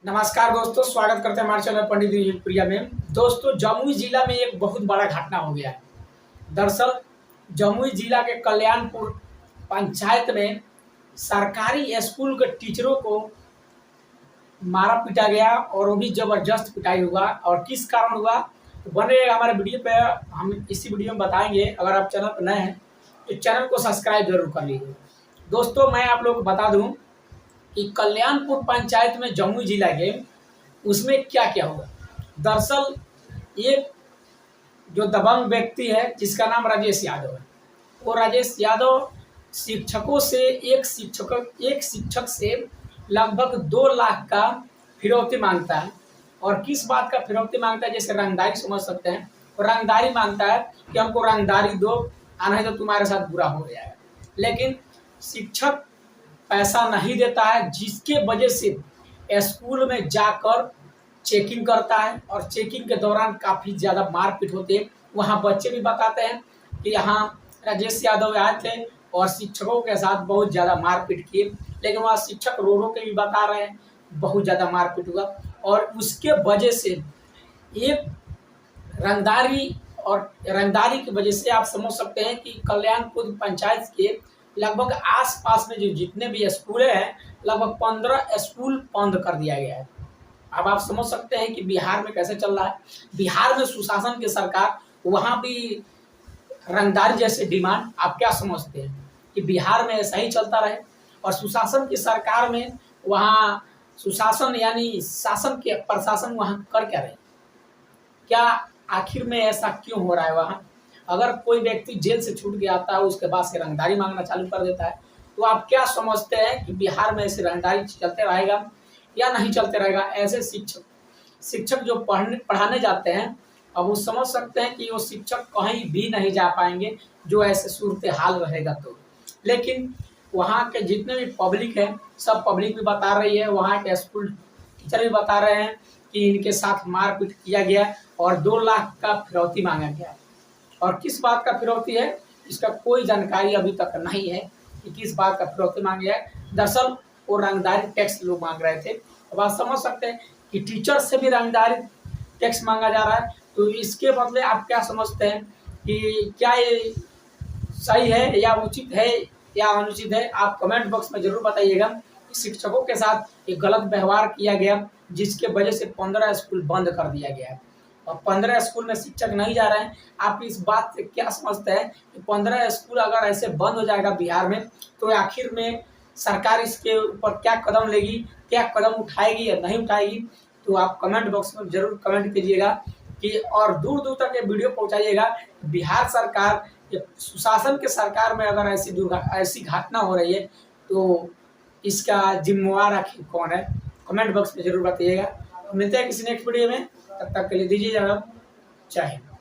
नमस्कार दोस्तों, स्वागत करते हैं हमारे चैनल पंडित जी प्रिया में। दोस्तों, जमुई जिला में एक बहुत बड़ा घटना हो गया है। दरअसल जमुई जिला के कल्याणपुर पंचायत में सरकारी स्कूल के टीचरों को मारा पीटा गया और वो भी जबरदस्त पिटाई हुआ। और किस कारण हुआ तो बने रहेगा हमारे वीडियो पे, हम इसी वीडियो में बताएंगे। अगर आप चैनल पर नए हैं तो चैनल को सब्सक्राइब जरूर कर लीजिए। दोस्तों, मैं आप लोग को बता दूं कि कल्याणपुर पंचायत में जमुई जिला के उसमें क्या क्या हुआ। दरअसल एक जो दबंग व्यक्ति है जिसका नाम राजेश यादव है, वो राजेश यादव शिक्षकों से एक शिक्षक से लगभग 2 लाख का फिरौती मांगता है। और किस बात का फिरौती मांगता है, जैसे रंगदारी समझ सकते हैं। वो रंगदारी मांगता है कि हमको रंगदारी दो, नहीं तो तुम्हारे साथ बुरा हो जाएगा। लेकिन शिक्षक पैसा नहीं देता है, जिसके वजह से स्कूल में जाकर चेकिंग करता है और चेकिंग के दौरान काफ़ी ज़्यादा मारपीट होती है। वहाँ बच्चे भी बताते हैं कि यहाँ राजेश यादव आए थे और शिक्षकों के साथ बहुत ज़्यादा मारपीट किए। लेकिन वहाँ शिक्षक रो रो के भी बता रहे हैं बहुत ज़्यादा मारपीट हुआ। और उसके वजह से एक रंगदारी की वजह से आप समझ सकते हैं कि कल्याणपुर पंचायत के लगभग आसपास में जो जितने भी स्कूल हैं, लगभग 15 स्कूल बंद कर दिया गया है। अब आप समझ सकते हैं कि बिहार में कैसे चल रहा है। बिहार में सुशासन की सरकार, वहाँ भी रंगदारी जैसे डिमांड। आप क्या समझते हैं कि बिहार में ऐसा ही चलता रहे? और सुशासन की सरकार में वहाँ सुशासन यानी शासन के प्रशासन वहाँ कर क्या रहे? क्या आखिर में ऐसा क्यों हो रहा है? वहाँ अगर कोई व्यक्ति जेल से छूट के आता है, उसके बाद से रंगदारी मांगना चालू कर देता है, तो आप क्या समझते हैं कि बिहार में ऐसे रंगदारी चलते रहेगा या नहीं चलते रहेगा? ऐसे शिक्षक जो पढ़ाने जाते हैं, अब वो समझ सकते हैं कि वो शिक्षक कहीं भी नहीं जा पाएंगे जो ऐसे सूरत हाल रहेगा तो। लेकिन वहाँ के जितने भी पब्लिक है, सब पब्लिक भी बता रही है, वहाँ के स्कूल टीचर भी बता रहे हैं कि इनके साथ मारपीट किया गया और 2 लाख का फिरौती मांगा गया। और किस बात का फिरौती है, इसका कोई जानकारी अभी तक नहीं है कि किस बात का फिरौती मांगा है। दरअसल वो रंगदारी टैक्स लोग मांग रहे थे। अब आप समझ सकते हैं कि टीचर से भी रंगदारी टैक्स मांगा जा रहा है। तो इसके बदले आप क्या समझते हैं कि क्या ये सही है या उचित है या अनुचित है? आप कमेंट बॉक्स में जरूर बताइएगा। शिक्षकों के साथ एक गलत व्यवहार किया गया, जिसके वजह से 15 स्कूल बंद कर दिया गया है और 15 स्कूल में शिक्षक नहीं जा रहे हैं। आप इस बात से क्या समझते हैं कि 15 स्कूल अगर ऐसे बंद हो जाएगा बिहार में, तो आखिर में सरकार इसके ऊपर क्या कदम लेगी, क्या कदम उठाएगी या नहीं उठाएगी? तो आप कमेंट बॉक्स में जरूर कमेंट कीजिएगा कि और दूर दूर तक ये वीडियो पहुंचाइएगा। बिहार सरकार, सुशासन के सरकार में अगर ऐसी घटना हो रही है तो इसका जिम्मेवार आखिर कौन है? कमेंट बॉक्स में जरूर बताइएगा। मिलते हैं किसी नेक्स्ट वीडियो में, तब तक के लिए दीजिए जवाब। जय हिंद।